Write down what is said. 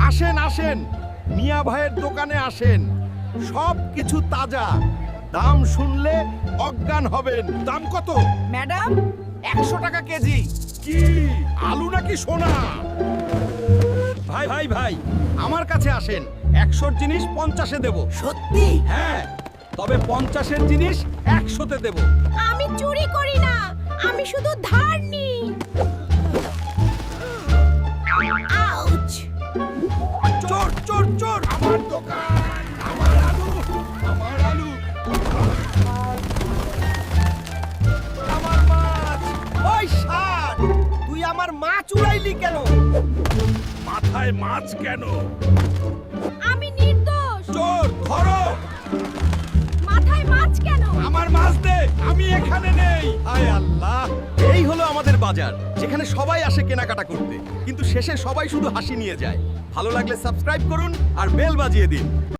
আসেন আসেন, মিয়া ভাইয়ের দোকানে আসেন, সব কিছু তাজা। দাম শুনলে অজ্ঞান হবেন। দাম কত? ম্যাডাম 100 টাকা কেজি। কি আলু নাকি সোনা? ভাই ভাই ভাই, আমার কাছে আসেন, 100-র জিনিস 50-এ দেব। সত্যি? হ্যাঁ, তবে 50-এর জিনিস 100-তে দেব। আমি চুরি করি না, আমি শুধু ধার নিই। আউচ! চোর চোর চোর! আমার দোকান, আমার আলু, আমার আলু, আমার মাছ। ওই ষাট, তুই আমার মাছ উড়াইলি কেন? মাথায় মাছ কেন? আমি নির্দোষ। চোর ধরো! মাথায় মাছ কেন? আমার মাছ দে, আমি এখানে নেই। হায় আল্লাহ, এই হলো আমাদের বাজার, যেখানে সবাই আসে কেনাকাটা করতে, কিন্তু শেষে সবাই শুধু হাসি নিয়ে যায়। ভালো লাগলে সাবস্ক্রাইব করুন আর বেল বাজিয়ে দিন।